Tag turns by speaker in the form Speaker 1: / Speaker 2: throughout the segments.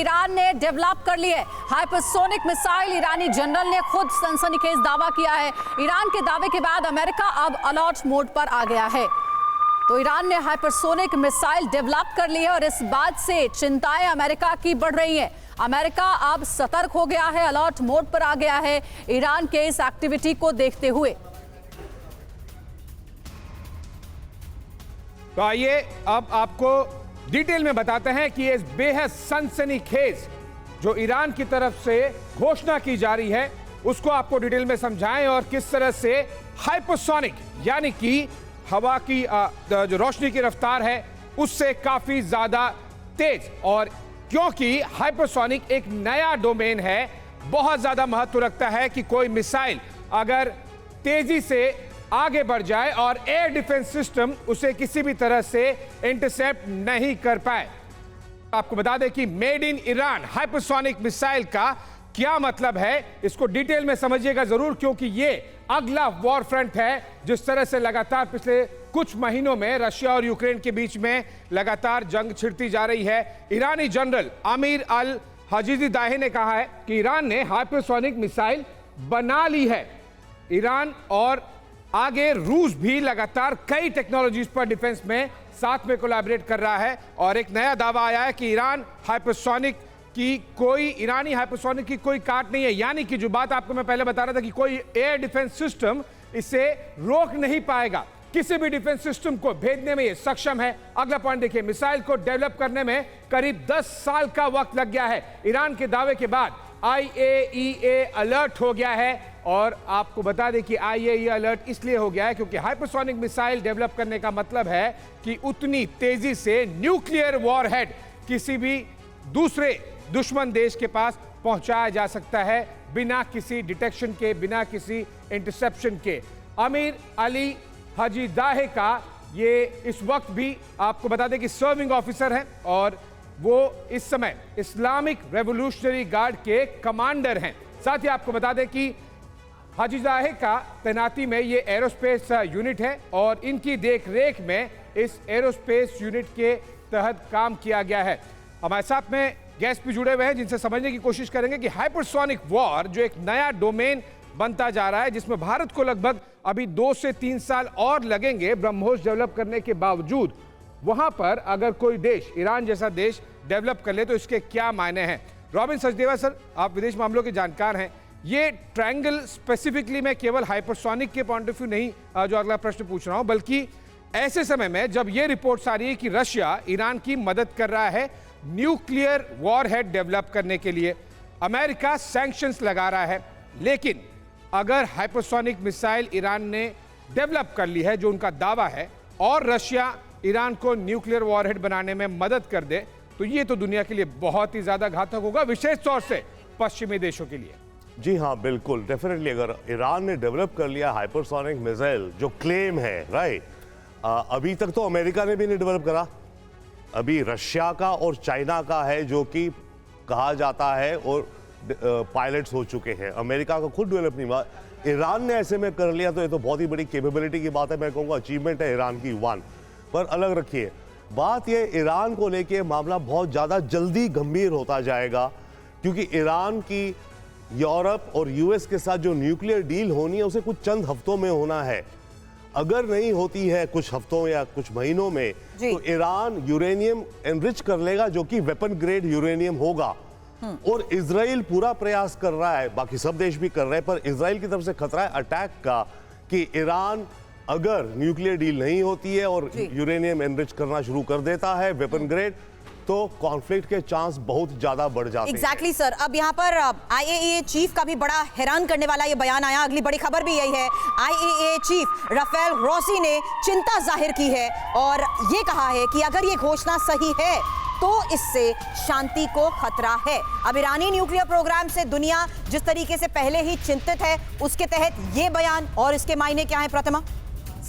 Speaker 1: Iran ने develop कर ली है हाइपरसोनिक मिसाइल। ईरानी जनरल ने खुद सनसनीखेज दावा किया है। ईरान के दावे के बाद अमेरिका अब अलर्ट मोड पर आ गया है। तो ईरान ने हाइपरसोनिक मिसाइल डेवलप कर ली है और इस बात से चिंताएं अमेरिका की बढ़ रही हैं। अमेरिका अब सतर्क हो गया है, अलर्ट मोड पर आ गया है ईरान के इस एक्टिविटी को देखते हुए।
Speaker 2: तो आइए अब आपको डिटेल में बताते हैं कि ये बेहद सनसनीखेज जो ईरान की तरफ से घोषणा की जा रही है उसको आपको डिटेल में समझाएं और किस तरह से हाइपरसोनिक यानी कि हवा की जो रोशनी की रफ्तार है उससे काफी ज्यादा तेज, और क्योंकि हाइपरसोनिक एक नया डोमेन है, बहुत ज्यादा महत्व रखता है कि कोई मिसाइल अगर तेजी से आगे बढ़ जाए और एयर डिफेंस सिस्टम उसे किसी भी तरह से इंटरसेप्ट नहीं कर पाए। आपको बता दें कि made in Iran hypersonic missile का क्या मतलब है, इसको डिटेल में समझिएगा जरूर, क्योंकि ये अगला वॉर फ्रंट है। जिस तरह से लगातार पिछले कुछ महीनों में रशिया और यूक्रेन के बीच में लगातार जंग छिड़ती जा रही है। ईरानी जनरल आमिर अल हजीज़ादेह ने कहा है कि ईरान ने हाइपरसोनिक मिसाइल बना ली है। ईरान और आगे रूस भी लगातार कई टेक्नोलॉजीज पर डिफेंस में साथ में कोलैबोरेट कर रहा है, और एक नया दावा आया है कि ईरानी हाइपरसोनिक की कोई काट नहीं है। यानी कि जो बात आपको मैं पहले बता रहा था कि कोई एयर डिफेंस सिस्टम इसे रोक नहीं पाएगा, किसी भी डिफेंस सिस्टम को भेजने में ये सक्षम है। अगला पॉइंट देखिए, मिसाइल को डेवलप करने में करीब 10 साल का वक्त लग गया है। ईरान के दावे के बाद IAEA अलर्ट हो गया है, और आपको बता दें कि IAEA अलर्ट इसलिए हो गया है क्योंकि हाइपरसोनिक मिसाइल डेवलप करने का मतलब है कि उतनी तेजी से न्यूक्लियर वॉरहेड किसी भी दूसरे दुश्मन देश के पास पहुंचाया जा सकता है बिना किसी डिटेक्शन के, बिना किसी इंटरसेप्शन के। आमिर अली हजीज़ादेह का ये इस वक्त भी आपको बता दें कि सर्विंग ऑफिसर हैं और वो इस समय इस्लामिक रेवोल्यूशनरी गार्ड के कमांडर हैं। साथ ही आपको बता दें कि हजीज़ादेह का तैनाती में ये एरोस्पेस यूनिट है और इनकी देखरेख में इस एरोस्पेस यूनिट के तहत काम किया गया है। हमारे साथ में गेस्ट भी जुड़े हुए हैं जिनसे समझने की कोशिश करेंगे कि हाइपरसोनिक वॉर जो एक नया डोमेन बनता जा रहा है, जिसमें भारत को लगभग अभी 2 से 3 साल और लगेंगे ब्रह्मोस डेवलप करने के बावजूद, वहां पर अगर कोई देश, ईरान जैसा देश डेवलप कर ले तो इसके क्या मायने हैं। रॉबिन सचदेवा सर, आप विदेश मामलों के जानकार हैं, ये ट्रायंगल स्पेसिफिकली मैं केवल हाइपरसोनिक के पॉइंट ऑफ व्यू नहीं जो अगला प्रश्न पूछ रहा हूं, बल्कि ऐसे समय में जब ये रिपोर्ट्स आ रही है कि रशिया ईरान की मदद कर रहा है न्यूक्लियर वॉरहेड डेवलप करने के लिए, अमेरिका सैंक्शंस लगा रहा है, लेकिन अगर हाइपरसोनिक मिसाइल ईरान ने डेवलप कर ली है जो उनका दावा है, और रशिया ईरान को न्यूक्लियर वॉरहेड बनाने में मदद कर दे, तो ये तो दुनिया के लिए बहुत ही ज्यादा घातक होगा, विशेष तौर से पश्चिमी देशों के लिए।
Speaker 3: जी हाँ, बिल्कुल, डेफिनेटली अगर ईरान ने डेवलप कर लिया हाइपरसोनिक मिसाइल जो क्लेम है, राइट, अभी तक तो अमेरिका ने भी नहीं डेवलप करा, अभी रशिया का और चाइना का है जो कि कहा जाता है, और पायलट्स हो चुके हैं। अमेरिका का खुद डेवलप नहीं हुआ, ईरान ने ऐसे में कर लिया, तो ये तो बहुत ही बड़ी कैपेबिलिटी की बात है। मैं कहूँगा अचीवमेंट है ईरान की वन। पर अलग रखिए बात, ये ईरान को लेके मामला बहुत ज़्यादा जल्दी गंभीर होता जाएगा, क्योंकि ईरान की यूरोप और US के साथ जो न्यूक्लियर डील होनी है उसे कुछ चंद हफ्तों में होना है। अगर नहीं होती है कुछ हफ्तों या कुछ महीनों में, तो ईरान यूरेनियम एनरिच कर लेगा जो कि वेपन ग्रेड यूरेनियम होगा। और इजराइल पूरा प्रयास कर रहा है, बाकी सब देश भी कर रहे हैं, पर इजराइल की तरफ से खतरा है अटैक का कि ईरान अगर न्यूक्लियर डील नहीं होती है और यूरेनियम एनरिच करना शुरू कर देता है वेपन ग्रेड, तो कॉन्फ्लिक्ट के चांस बहुत ज्यादा बढ़ जाते हैं।
Speaker 4: एग्जैक्टली सर, अब यहाँ पर IAEA चीफ का भी बड़ा हैरान करने वाला ये बयान आया। अगली बड़ी खबर भी यही है, IAEA चीफ राफेल ग्रोसी ने चिंता जाहिर की है और ये कहा है कि अगर ये घोषणा सही है तो इससे शांति को खतरा है। अब ईरानी न्यूक्लियर प्रोग्राम से दुनिया जिस तरीके से पहले ही चिंतित है, उसके तहत ये बयान और इसके मायने क्या है प्रतिमा?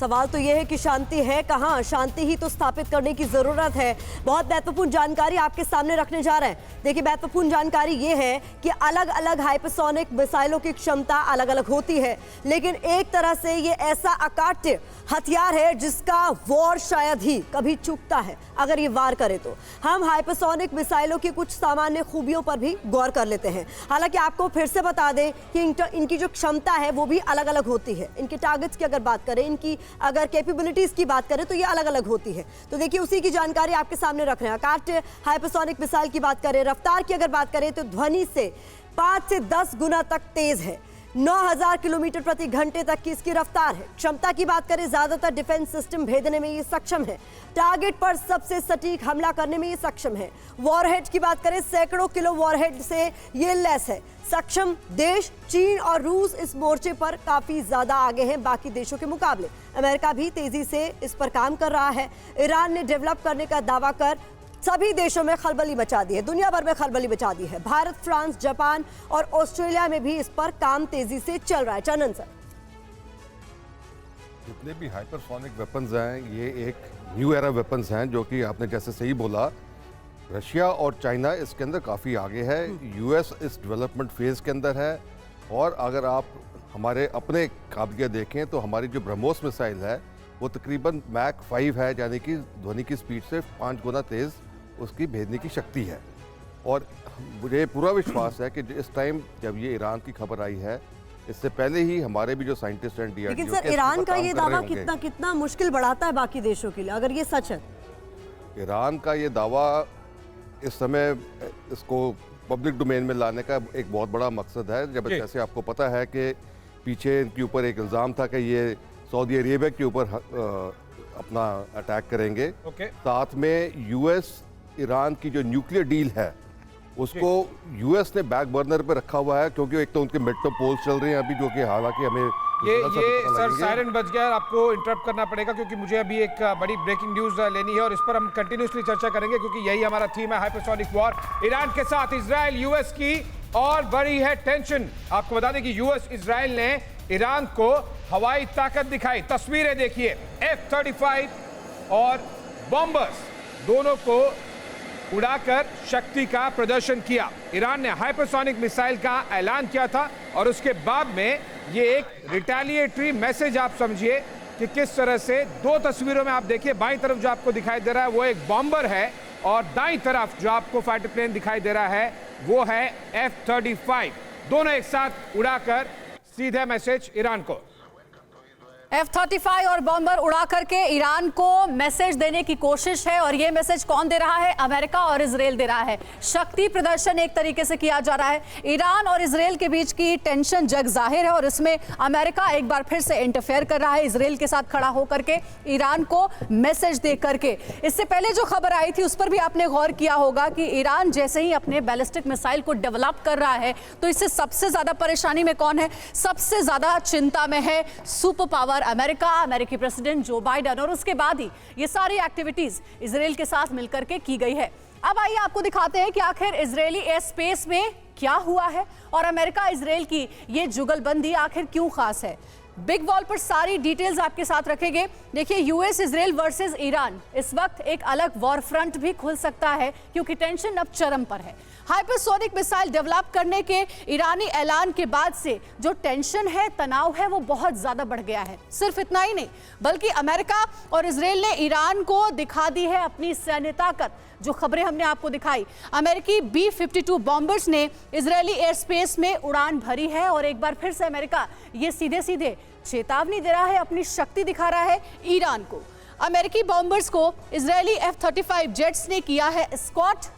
Speaker 5: सवाल तो यह है कि शांति है कहाँ, शांति ही तो स्थापित करने की जरूरत है। बहुत महत्वपूर्ण जानकारी आपके सामने रखने जा रहे हैं। देखिए, महत्वपूर्ण जानकारी ये है कि अलग अलग हाइपरसोनिक मिसाइलों की क्षमता अलग अलग होती है, लेकिन एक तरह से ये ऐसा अकाट्य हथियार है जिसका वॉर शायद ही कभी चूकता है अगर ये वार करे तो। हम हाइपरसोनिक मिसाइलों की कुछ सामान्य खूबियों पर भी गौर कर लेते हैं। हालांकि आपको फिर से बता दें कि इनकी जो क्षमता है वो भी अलग अलग होती है। इनके टारगेट्स की अगर बात करें, इनकी अगर कैपेबिलिटीज की बात करें तो ये अलग अलग होती है। तो देखिए, उसी की जानकारी आपके सामने रख रहे हैं। अकाट्य हाइपरसोनिक मिसाइल की बात करें, रफ्तार की अगर बात करें तो ध्वनि से 5 से 10 गुना तक तेज है। 9000 किलोमीटर प्रति घंटे तक की इसकी रफ्तार है। क्षमता की बात करें, ज्यादातर डिफेंस सिस्टम भेदने में ये सक्षम है। टारगेट पर सबसे सटीक हमला करने में ये सक्षम है। वॉरहेड की बात करें, सैकड़ों किलो वॉरहेड से ये लैस है। सक्षम देश चीन और रूस इस मोर्चे पर काफी ज्यादा आगे हैं बाकी देशों के मुकाबले। अमेरिका भी तेजी से इस पर काम कर रहा है। ईरान ने डेवलप करने का दावा कर सभी देशों में खलबली मचा दी है, दुनिया भर में खलबली मचा दी है। भारत, फ्रांस, जापान और ऑस्ट्रेलिया में भी इस पर काम तेजी से चल रहा है। चंदन सर,
Speaker 6: जितने भी हाइपरसोनिक वेपन्स हैं, ये एक न्यू एरा वेपन्स हैं, जो कि आपने जैसे सही बोला, रशिया और चाइना इसके अंदर काफ़ी आगे है। यूएस इस डेवलपमेंट फेज़ के अंदर है। और अगर आप हमारे अपने काबिलियत देखें तो हमारी जो ब्रह्मोस मिसाइल है वो तकरीबन मैक 5 है, यानी कि ध्वनि की स्पीड से 5 गुना तेज़ उसकी भेजने की शक्ति है। और मुझे पूरा विश्वास है कि इस टाइम जब ये ईरान की खबर आई है, इससे पहले ही हमारे भी जो साइंटिस्ट हैं DRDO,
Speaker 5: लेकिन सर ईरान का ये दावा कितना मुश्किल बढ़ाता है बाकी देशों के लिए, अगर ये सच है?
Speaker 6: ईरान का ये दावा इस समय इसको पब्लिक डोमेन में लाने का एक बहुत बड़ा मकसद है। जब जैसे आपको पता है कि पीछे इनके ऊपर एक इल्ज़ाम था कि ये सऊदी अरेबिया के ऊपर अपना अटैक करेंगे। साथ में यूएस ईरान की जो न्यूक्लियर डील है उसको यूएस ने बैक बर्नर पे रखा हुआ है, क्योंकि एक तो उनके मेट्रो पोल्स चल रहे हैं अभी, जो कि हालांकि हमें
Speaker 2: ये सर सायरन बज गया। आपको इंटरप्ट करना पड़ेगा क्योंकि मुझे अभी एक बड़ी ब्रेकिंग न्यूज लेनी है और इस पर हम कंटिन्यूसली चर्चा करेंगे क्योंकि यही हमारा थीम है, हाइपरसोनिक वॉर। ईरान के साथ इजराइल यूएस की और बड़ी है टेंशन। आपको बता दें कि यूएस इजराइल ने ईरान को हवाई ताकत दिखाई। तस्वीरें देखिए, F-35 और बॉम्बर्स दोनों को उड़ाकर शक्ति का प्रदर्शन किया। ईरान ने हाइपरसोनिक मिसाइल का ऐलान किया था और उसके बाद में ये एक रिटेलिएटरी मैसेज आप समझिए कि किस तरह से। दो तस्वीरों में आप देखिए, बाईं तरफ जो आपको दिखाई दे रहा है वो एक बॉम्बर है और दाईं तरफ जो आपको फाइटर प्लेन दिखाई दे रहा है वो है F-35। दोनों एक साथ उड़ाकर सीधे मैसेज ईरान को।
Speaker 1: F-35 और बॉम्बर उड़ा करके ईरान को मैसेज देने की कोशिश है। और ये मैसेज कौन दे रहा है? अमेरिका और इजराइल दे रहा है। शक्ति प्रदर्शन एक तरीके से किया जा रहा है। ईरान और इजराइल के बीच की टेंशन जग जाहिर है और इसमें अमेरिका एक बार फिर से इंटरफेयर कर रहा है इजराइल के साथ खड़ा होकर के, ईरान को मैसेज दे करके। इससे पहले जो खबर आई थी उस पर भी आपने गौर किया होगा कि ईरान जैसे ही अपने बैलिस्टिक मिसाइल को डेवलप कर रहा है तो इससे सबसे ज्यादा परेशानी में कौन है? सबसे ज्यादा चिंता में है सुपर पावर अमेरिका, अमेरिकी प्रेसिडेंट जो बाइडेन। और उसके बाद ही ये सारी एक्टिविटीज इजराइल के साथ मिलकर के की गई है। अब आइए आपको दिखाते हैं कि आखिर इजरायली एयर स्पेस में क्या हुआ है और अमेरिका इजराइल की ये जुगलबंदी आखिर क्यों खास है। बिग वॉल पर सारी डिटेल्स आपके साथ रखेंगे। देखिए, यूएस इजराइल वर्सेस ईरान, इस वक्त एक अलग वॉर फ्रंट भी खुल सकता है क्योंकि टेंशन अब चरम पर है। हाइपरसोनिक मिसाइल डेवलप करने के ईरानी ऐलान के बाद से जो टेंशन है, तनाव है, वो बहुत ज्यादा बढ़ गया है। सिर्फ इतना ही नहीं बल्कि अमेरिका और इजराइल ने ईरान को दिखा दी है अपनी सैन्य ताकत। जो खबरें हमने आपको दिखाई, अमेरिकी B-52 बॉम्बर्स ने इजरायली एयर स्पेस में उड़ान भरी है और एक बार फिर से अमेरिका ये सीधे सीधे चेतावनी दे रहा है, अपनी शक्ति दिखा रहा है ईरान को। अमेरिकी बॉम्बर्स को इजरायली F-35 जेट्स ने किया है एस्कॉर्ट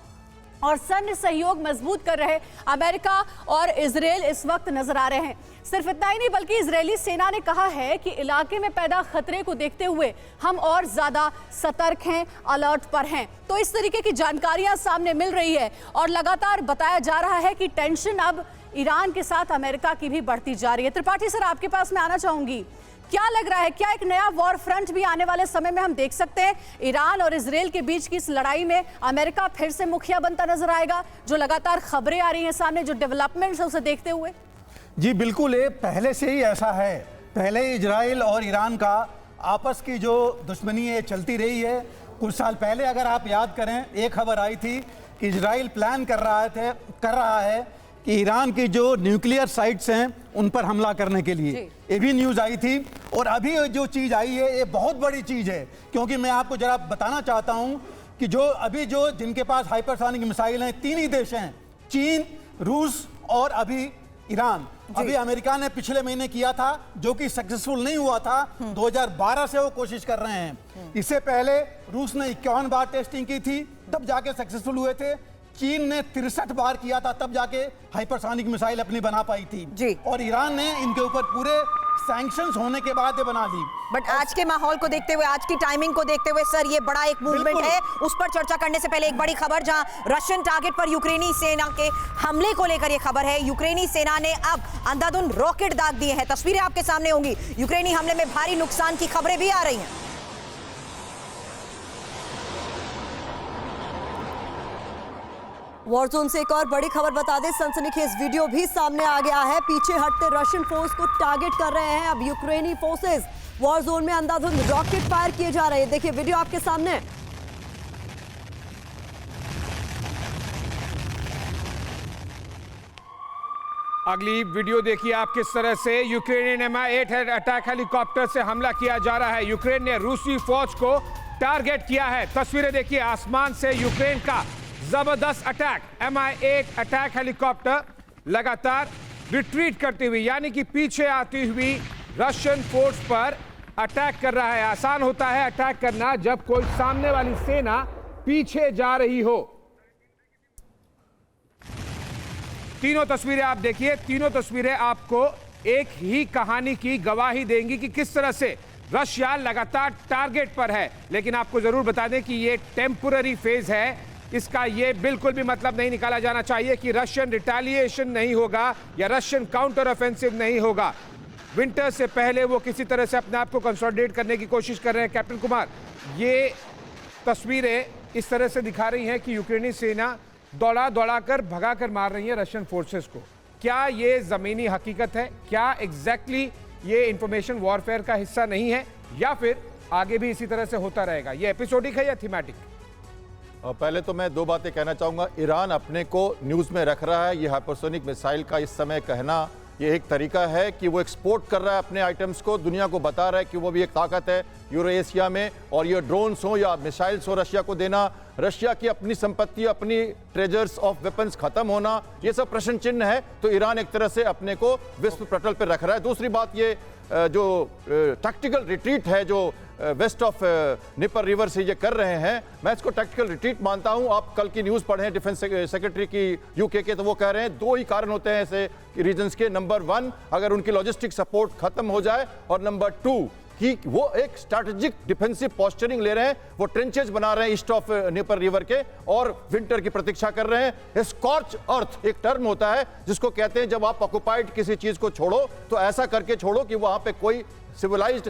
Speaker 1: और सैन्य सहयोग मजबूत कर रहे अमेरिका और इजराइल इस वक्त नजर आ रहे हैं। सिर्फ इतना ही नहीं बल्कि इजरायली सेना ने कहा है कि इलाके में पैदा खतरे को देखते हुए हम और ज्यादा सतर्क हैं, अलर्ट पर हैं। तो इस तरीके की जानकारियां सामने मिल रही है और लगातार बताया जा रहा है कि टेंशन अब ईरान के साथ अमेरिका की भी बढ़ती जा रही है। त्रिपाठी सर, आपके पास मैं आना चाहूंगी, क्या लग रहा है, क्या एक नया वॉर फ्रंट भी आने वाले समय में हम देख सकते हैं? ईरान और इजराइल के बीच की इस लड़ाई में अमेरिका फिर से मुखिया बनता नजर आएगा, जो लगातार खबरें आ रही हैं सामने, जो डेवलपमेंट्स है उसे देखते हुए?
Speaker 7: जी बिल्कुल, ये पहले से ही ऐसा है। पहले इजराइल और ईरान का आपस की जो दुश्मनी है चलती रही है। कुछ साल पहले अगर आप याद करें, एक खबर आई थी कि इजराइल प्लान कर रहा है कि ईरान की जो न्यूक्लियर साइट्स हैं उन पर हमला करने के लिए, ये भी न्यूज़ आई थी। और अभी जो चीज़ आई है ये बहुत बड़ी चीज़ है, क्योंकि मैं आपको जरा बताना चाहता हूँ कि जो जिनके पास हाइपरसोनिक मिसाइल हैं 3 ही देश हैं, चीन, रूस और अभी ईरान। अभी अमेरिका ने पिछले महीने किया था जो कि सक्सेसफुल नहीं हुआ था। 2012 से वो कोशिश कर रहे हैं। इससे पहले रूस ने 51 बार टेस्टिंग की थी, तब जाके सक्सेसफुल हुए थे। चीन ने 63 बार किया था, तब जाके हाइपरसोनिक मिसाइल अपनी बना पाई थी। और ईरान ने इनके ऊपर पूरे सैंक्शंस होने के बाद ये बना ली।
Speaker 4: बट आज के माहौल को देखते हुए, आज की टाइमिंग को देखते हुए सर, ये बड़ा एक मूवमेंट है। उस पर चर्चा करने से पहले एक बड़ी खबर, जहां रशियन टारगेट पर यूक्रेनी सेना के हमले को लेकर ये खबर है। यूक्रेनी सेना ने अब अंधाधुंध रॉकेट दाग दिए हैं। तस्वीरें आपके सामने होंगी। यूक्रेनी हमले में भारी नुकसान की खबरें भी आ रही हैं।
Speaker 5: वॉरजोन से एक और बड़ी खबर बता दें, सनसनीखेज वीडियो भी सामने आ गया है। पीछे हटते रशियन फोर्स को टारगेट कर रहे हैं अब यूक्रेनी फोर्सेस। वॉरजोन में अंधाधुंध रॉकेट फायर किए जा रहे हैं। देखिए वीडियो आपके सामने।
Speaker 2: अगली वीडियो देखिए आप किस तरह से यूक्रेनियन Mi-8 अटैक हेलीकॉप्टर से हमला किया जा रहा है। यूक्रेन ने रूसी फौज को टारगेट किया है। तस्वीरें देखिए, आसमान से यूक्रेन का जबरदस्त अटैक। Mi-8 अटैक हेलीकॉप्टर लगातार रिट्रीट करती हुई, यानी कि पीछे आती हुई रशियन फोर्स पर अटैक कर रहा है। आसान होता है अटैक करना जब कोई सामने वाली सेना पीछे जा रही हो। तीनों तस्वीरें आप देखिए, तीनों तस्वीरें आपको एक ही कहानी की गवाही देंगी कि किस तरह से रशिया लगातार टारगेट पर है। लेकिन आपको जरूर बता दें कि ये टेम्पररी फेज है। इसका ये बिल्कुल भी मतलब नहीं निकाला जाना चाहिए कि रशियन रिटेलिएशन नहीं होगा या रशियन काउंटर ऑफेंसिव नहीं होगा। विंटर से पहले वो किसी तरह से अपने आप को कंसोलिडेट करने की कोशिश कर रहे हैं। कैप्टन कुमार, ये तस्वीरें इस तरह से दिखा रही हैं कि यूक्रेनी सेना दौड़ा कर भगा कर मार रही है रशियन फोर्सेस को। क्या ये जमीनी हकीकत है? क्या एग्जैक्टली ये इंफॉर्मेशन वॉरफेयर का हिस्सा नहीं है, या फिर आगे भी इसी तरह से होता रहेगा? ये एपिसोडिक है या थीमेटिक?
Speaker 8: पहले तो मैं 2 बातें कहना चाहूँगा। ईरान अपने को न्यूज़ में रख रहा है। ये हाइपरसोनिक मिसाइल का इस समय कहना ये एक तरीका है कि वो एक्सपोर्ट कर रहा है अपने आइटम्स को, दुनिया को बता रहा है कि वो भी एक ताकत है यूरो एशिया में। और ये ड्रोन्स हो या मिसाइल्स हो रशिया को देना, रशिया की अपनी संपत्ति, अपनी ट्रेजर्स ऑफ वेपन्स खत्म होना, ये सब प्रश्न चिन्ह है। तो ईरान एक तरह से अपने को विश्व पटल पर रख रहा है। दूसरी बात, ये जो टैक्टिकल रिट्रीट है जो वेस्ट ऑफ निपर रिवर से ये कर रहे हैं, मैं इसको टैक्टिकल रिट्रीट मानता हूं। आप कल की न्यूज़ पढ़ें डिफेंस सेक्रेटरी की यूके के, तो वो कह रहे हैं 2 ही कारण होते हैं ऐसे रीजन्स के। नंबर 1, अगर उनकी लॉजिस्टिक सपोर्ट खत्म हो जाए, और नंबर 2 कि वो एक स्ट्रैटेजिक डिफेंसिव पोस्चरिंग ले रहे हैं। वो ट्रेंचेज बना रहे हैं ईस्ट ऑफ निपर रिवर के, और विंटर की प्रतीक्षा कर रहे हैं। स्कॉर्च अर्थ एक टर्म होता है जिसको कहते हैं जब आप ऑक्युपाइड किसी चीज को छोड़ो तो ऐसा करके छोड़ो कि वहां पे कोई सिविलाइज्ड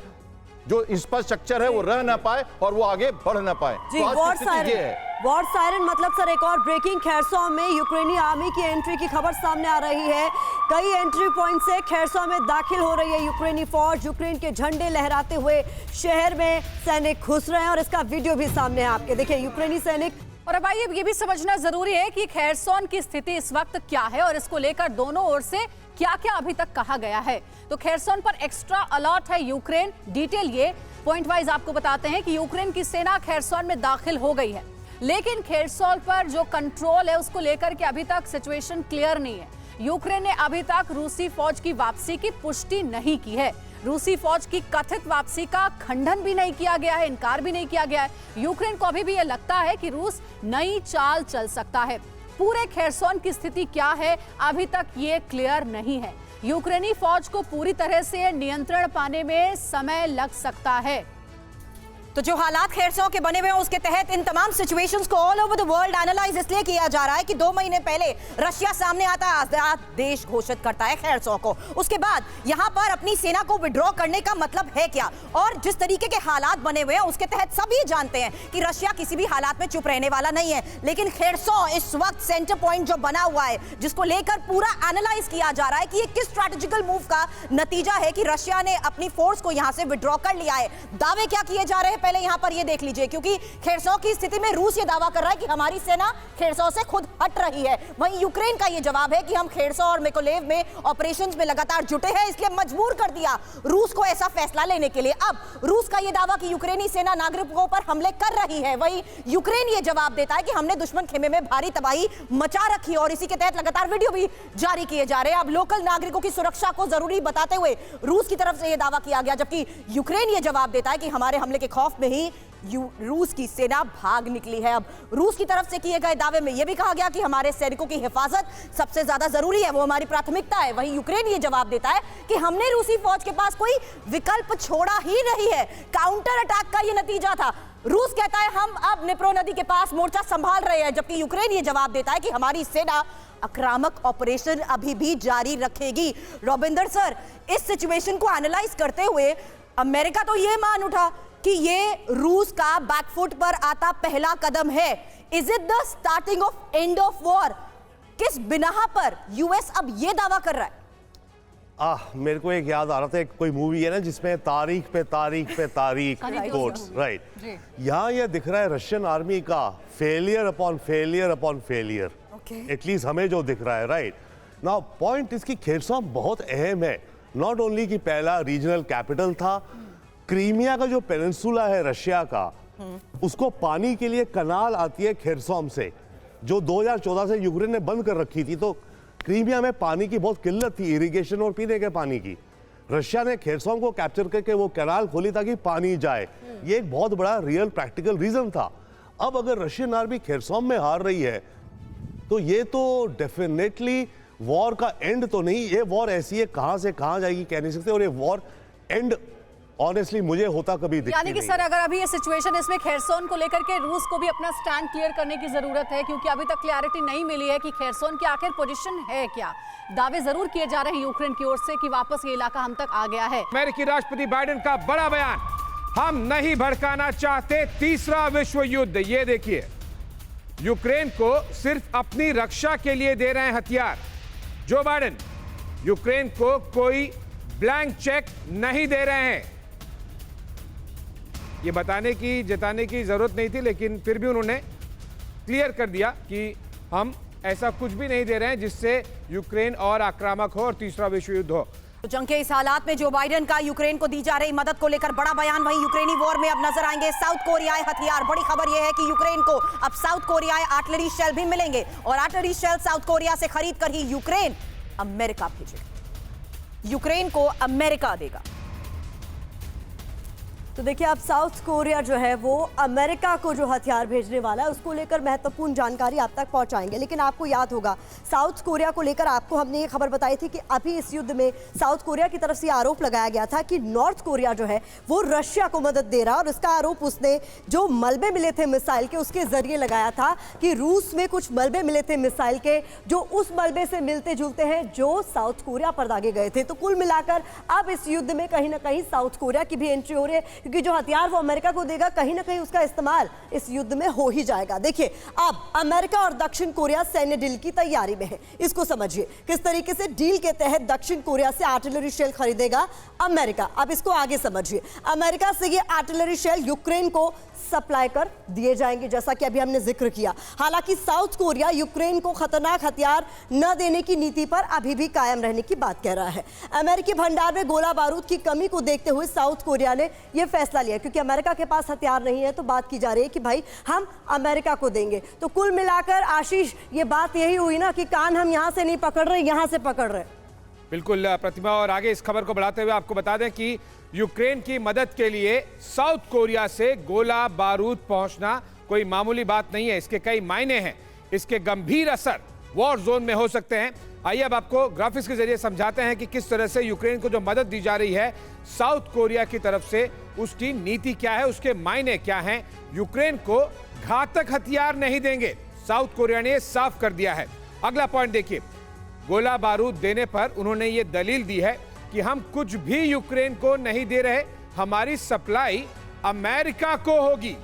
Speaker 8: जो इंफ्रास्ट्रक्चर है वो रह ना पाए और वो आगे बढ़ ना पाए।
Speaker 5: जी,
Speaker 8: तो आज की स्थिति ये है।
Speaker 5: वॉर सायरन मतलब सर एक और ब्रेकिंग, खैरसॉ में यूक्रेनी आर्मी की एंट्री की खबर सामने आ रही है। कई एंट्री पॉइंट से खैरसॉ में दाखिल हो रही है यूक्रेनी फौज। यूक्रेन के झंडे लहराते हुए शहर में सैनिक घुस रहे हैं और इसका वीडियो भी सामने है आपके। देखिए यूक्रेनी सैनिक।
Speaker 1: और अब आइए ये भी समझना जरूरी है कि खैरसॉन की स्थिति इस वक्त क्या है और इसको लेकर दोनों ओर से क्या क्या अभी तक कहा गया है। तो खैरसॉन पर एक्स्ट्रा अलर्ट है यूक्रेन। डिटेल ये पॉइंट वाइज आपको बताते हैं कि यूक्रेन की सेना खैरसॉन में दाखिल हो गई है, लेकिन खैरसॉन पर जो कंट्रोल है उसको लेकर के अभी तक सिचुएशन क्लियर नहीं है। यूक्रेन ने अभी तक रूसी फौज की वापसी की पुष्टि नहीं की है। रूसी फौज की कथित वापसी का खंडन भी नहीं किया गया है, इनकार भी नहीं किया गया है। यूक्रेन को अभी भी यह लगता है कि रूस नई चाल चल सकता है। पूरे खैरसॉन की स्थिति क्या है अभी तक ये क्लियर नहीं है। यूक्रेनी फौज को पूरी तरह से नियंत्रण पाने में समय लग सकता है।
Speaker 4: तो जो हालात खेरसों के बने हुए हैं उसके तहत इन तमाम सिचुएशंस को all over the world analyse इसलिए किया जा रहा है कि 2 महीने पहले रशिया सामने आता है, आजाद देश घोषित करता है खेरसों को। उसके बाद यहां पर अपनी सेना को विड्रॉ करने का मतलब है क्या, और जिस तरीके के हालात बने हुए हैं उसके तहत सभी जानते हैं कि रशिया किसी भी हालात में चुप रहने वाला नहीं है। लेकिन खेरसों इस वक्त सेंटर पॉइंट जो बना हुआ है, जिसको लेकर पूरा एनालाइज किया जा रहा है कि ये किस स्ट्रैटेजिकल मूव का नतीजा है कि रशिया ने अपनी फोर्स को यहां से विड्रॉ कर लिया है। दावे क्या किए जा रहे हैं पहले यहां पर ये देख लीजिए, क्योंकि खेरसों की स्थिति में रूस ये दावा कर रहा है कि हमारी सेना खेरसों से खुद हट रही है। वहीं यूक्रेन का ये जवाब है कि हम खेरसों और मिकोलेव में ऑपरेशंस में लगातार जुटे हैं, इसलिए मजबूर कर दिया रूस को ऐसा फैसला लेने के लिए। अब रूस का ये दावा कि यूक्रेनी सेना नागरिकों पर हमले कर रही है, वहीं यूक्रेन ये जवाब देता है कि हमने दुश्मन खेमे में भारी तबाही मचा रखी है, और इसी के तहत लगातार वीडियो भी जारी किए जा रहे हैं। अब लोकल नागरिकों की सुरक्षा को जरूरी बताते हुए रूस की तरफ से यह दावा किया गया, जबकि यूक्रेन ये जवाब देता है कि हमारे हमले के खौफ में ही रूस की सेना भाग निकली है। अब रूस की तरफ से किए गए दावे में यह भी कहा गया कि हमारे सैनिकों की हिफाजत सबसे ज्यादा जरूरी है, वो हमारी प्राथमिकता है। वहीं यूक्रेन ये जवाब देता है कि हमने रूसी फौज के पास कोई विकल्प छोड़ा ही नहीं है, काउंटर अटैक का यह नतीजा था। रूस कहता है हम अब निप्रो नदी के पास मोर्चा संभाल रहे हैं, जबकि यूक्रेन ये जवाब देता है कि हमारी सेना आक्रामक ऑपरेशन अभी भी जारी रखेगी। रविंदर सर, इस सिचुएशन को एनालाइज करते हुए अमेरिका तो ये मान उठा कि ये रूस का बैकफुट पर आता पहला कदम है। Is it the starting of end of war? किस बिना पर यूएस अब ये दावा कर रहा है?
Speaker 3: मेरे को एक याद आ रहा था, एक कोई मूवी है ना जिसमें तारीख पे तारीख पे तारीख कोट्स, राइट। यहाँ ये दिख रहा है रशियन आर्मी का failure upon failure upon failure, at least हमें जो दिख रहा है, राइट। नाउ पॉइंट इसकी खेरसों बहुत अहम है। नॉट ओनली कि पहला रीजनल कैपिटल था, क्रीमिया का जो पेनिनसुला है रशिया का, उसको पानी के लिए कनाल आती है खेरसों से, जो 2014 से यूक्रेन ने बंद कर रखी थी। तो क्रीमिया में पानी की बहुत किल्लत थी, इरिगेशन और पीने के पानी की। रशिया ने खेरसों को कैप्चर करके वो कैनाल खोली ताकि पानी जाए। ये एक बहुत बड़ा रियल प्रैक्टिकल रीजन था। अब अगर रशियन आर्मी खेरसों में हार रही है तो ये तो डेफिनेटली वॉर का एंड तो नहीं, ये वॉर ऐसी है कहां से कहां जाएगी कह नहीं सकते, और ये वॉर एंड ऑनेस्टली मुझे होता कभी दिखती
Speaker 1: यानी कि
Speaker 3: नहीं।
Speaker 1: सर अगर अभी ये सिचुएशन इसमें खेरसोन को लेकर के रूस को भी अपना स्टैंड क्लियर करने की जरूरत है, क्योंकि अभी तक क्लैरिटी नहीं मिली है कि खेरसोन की आखिर पोजीशन है क्या। दावे जरूर किए जा रहे हैं यूक्रेन की ओर से कि वापस ये इलाका हम तक आ गया है।
Speaker 2: अमेरिकी राष्ट्रपति बाइडेन का बड़ा बयान, हम नहीं भड़काना चाहते तीसरा विश्व युद्ध। ये देखिए, यूक्रेन को सिर्फ अपनी रक्षा के लिए दे रहे हैं हथियार। जो बाइडेन यूक्रेन को कोई ब्लैंक चेक नहीं दे रहे हैं। ये बताने की जताने की जरूरत नहीं थी, लेकिन फिर भी उन्होंने क्लियर कर दिया कि हम ऐसा कुछ भी नहीं दे रहे हैं जिससे यूक्रेन और आक्रामक हो और तीसरा विश्व युद्ध हो।
Speaker 4: तो जंग के इस हालात में जो बाइडेन का यूक्रेन को दी जा रही मदद को लेकर बड़ा बयान। वहीं यूक्रेनी वॉर में अब नजर आएंगे साउथ कोरियाई हथियार। बड़ी खबर यह है कि यूक्रेन को अब साउथ कोरियाई आर्टिलरी शेल भी मिलेंगे, और आर्टिलरी शेल साउथ कोरिया से खरीद कर ही यूक्रेन अमेरिका भेजेगा, यूक्रेन को अमेरिका देगा।
Speaker 5: तो देखिए, अब साउथ कोरिया जो है वो अमेरिका को जो हथियार भेजने वाला है उसको लेकर महत्वपूर्ण जानकारी आप तक पहुंचाएंगे। लेकिन आपको याद होगा, साउथ कोरिया को लेकर आपको हमने ये खबर बताई थी कि अभी इस युद्ध में साउथ कोरिया की तरफ से आरोप लगाया गया था कि नॉर्थ कोरिया जो है वो रशिया को मदद दे रहा है, और इसका आरोप उसने जो मलबे मिले थे मिसाइल के उसके जरिए लगाया था कि रूस में कुछ मलबे मिले थे मिसाइल के जो उस मलबे से मिलते जुलते हैं जो साउथ कोरिया पर दागे गए थे। तो कुल मिलाकर अब इस युद्ध में कहीं ना कहीं साउथ कोरिया की भी एंट्री हो रही है, क्योंकि जो हथियार वो अमेरिका को देगा कहीं ना कहीं उसका इस्तेमाल इस युद्ध में हो ही जाएगा। देखिए, अब अमेरिका और दक्षिण कोरिया सैन्य डील की तैयारी में है। इसको समझिए किस तरीके से डील के तहत दक्षिण कोरिया से आर्टिलरी शेल खरीदेगा अमेरिका। अब इसको आगे समझिए, अमेरिका से ये आर्टिलरी शेल यूक्रेन को सप्लाई कर दिए जाएंगे, जैसा कि अभी हमने जिक्र किया। हालांकि साउथ कोरिया यूक्रेन को खतरनाक हथियार न देने की नीति पर अभी भी कायम रहने की बात कह रहा है। अमेरिकी भंडार में गोला बारूद की कमी को देखते हुए साउथ कोरिया ने यह फैसला लिया, क्योंकि अमेरिका के पास हथियार नहीं है तो बात की जा रही है कि भाई हम अमेरिका को देंगे। तो कुल मिलाकर आशीष, ये बात यही हुई ना कि कान हम यहां से नहीं पकड़ रहे, यहां से पकड़ रहे।
Speaker 2: बिल्कुल प्रतिमा, और आगे इस खबर को बढ़ाते हुए आपको बता दें कि यूक्रेन की मदद के लिए साउथ कोरिया से गोला बारूद पहुंचना कोई मामूली बात नहीं है। इसके कई मायने हैं, इसके गंभीर असर वॉर जोन में हो सकते हैं। आइए अब आपको ग्राफिक्स के जरिए समझाते हैं कि किस तरह से यूक्रेन को जो मदद दी जा रही है साउथ कोरिया की तरफ से, उसकी नीति क्या है, उसके मायने क्या हैं। यूक्रेन को घातक हथियार नहीं देंगे, साउथ कोरिया ने साफ कर दिया है। अगला पॉइंट देखिए, गोला बारूद देने पर उन्होंने ये दलील दी है कि हम कुछ भी यूक्रेन को नहीं दे रहे, हमारी सप्लाई अमेरिका को होगी,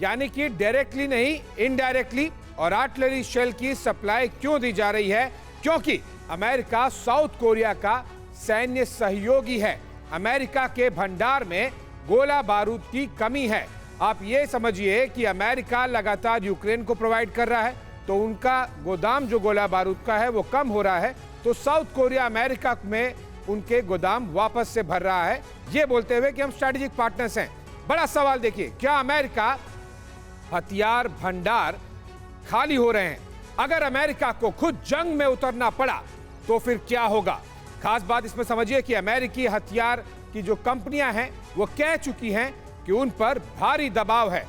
Speaker 2: यानी कि डायरेक्टली नहीं इनडायरेक्टली। और आर्टिलरी शेल की सप्लाई क्यों दी जा रही है? क्योंकि अमेरिका साउथ कोरिया का सैन्य सहयोगी है, अमेरिका के भंडार में गोला बारूद की कमी है। आप ये समझिए कि अमेरिका लगातार यूक्रेन को प्रोवाइड कर रहा है, तो उनका गोदाम जो गोला बारूद का है वो कम हो रहा है, तो साउथ कोरिया अमेरिका में उनके गोदाम वापस से भर रहा है, ये बोलते हुए कि हम स्ट्रेटेजिक पार्टनर्स हैं। बड़ा सवाल देखिए, क्या अमेरिका हथियार भंडार खाली हो रहे हैं? अगर अमेरिका को खुद जंग में उतरना पड़ा तो फिर क्या होगा? खास बात इसमें समझिए कि अमेरिकी हथियार की जो कंपनियां हैं वो कह चुकी हैं कि उन पर भारी दबाव है।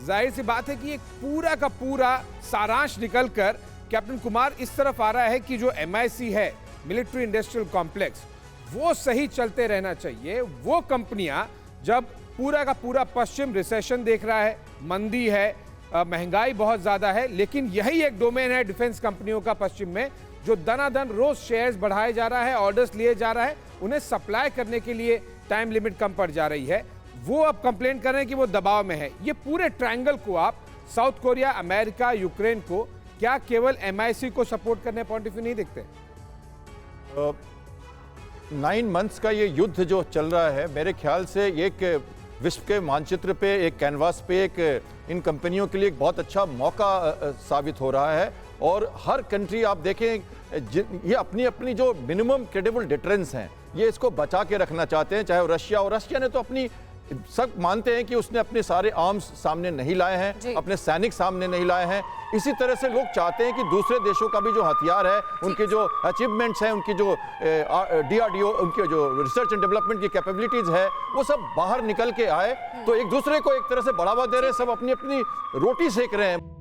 Speaker 2: जाहिर सी बात है कि एक पूरा का पूरा सारांश निकलकर कैप्टन कुमार इस तरफ आ रहा है कि जो MIC है, मिलिट्री इंडस्ट्रियल कॉम्प्लेक्स, वो सही चलते रहना चाहिए। वो कंपनियां जब पूरा का पूरा पश्चिम रिसेशन देख रहा है, मंदी है, महंगाई बहुत ज्यादा है, लेकिन यही एक डोमेन है डिफेंस कंपनियों का पश्चिम में, जो दनादन रोज शेयर्स बढ़ाए जा रहा है, ऑर्डर्स लिए जा रहा है, उन्हें सप्लाई करने के लिए टाइम लिमिट कम पड़ जा रही है, वो अब कंप्लेन कर रहे हैं कि वो दबाव में है। ये पूरे ट्रायंगल को आप साउथ कोरिया, अमेरिका, यूक्रेन को क्या केवल MIC को सपोर्ट करने पॉइंट ऑफ व्यू नहीं देखते?
Speaker 8: 9 मंथ्स का ये युद्ध जो चल रहा है, मेरे ख्याल से एक विश्व के मानचित्र पे, एक कैनवास पे, एक इन कंपनियों के लिए एक बहुत अच्छा मौका साबित हो रहा है। और हर कंट्री आप देखें, ये अपनी अपनी जो मिनिमम क्रेडिबल डिटरेंस हैं, ये इसको बचा के रखना चाहते हैं, चाहे वो रशिया हो। रशिया ने तो अपनी, सब मानते हैं कि उसने अपने सारे आर्म्स सामने नहीं लाए हैं, अपने सैनिक सामने नहीं लाए हैं। इसी तरह से लोग चाहते हैं कि दूसरे देशों का भी जो हथियार है, उनके जो अचीवमेंट्स हैं, उनकी जो DRDO, उनके जो रिसर्च एंड डेवलपमेंट की कैपेबिलिटीज है, वो सब बाहर निकल के आए। तो एक दूसरे को एक तरह से बढ़ावा दे रहे हैं, सब अपनी अपनी रोटी सेक रहे हैं।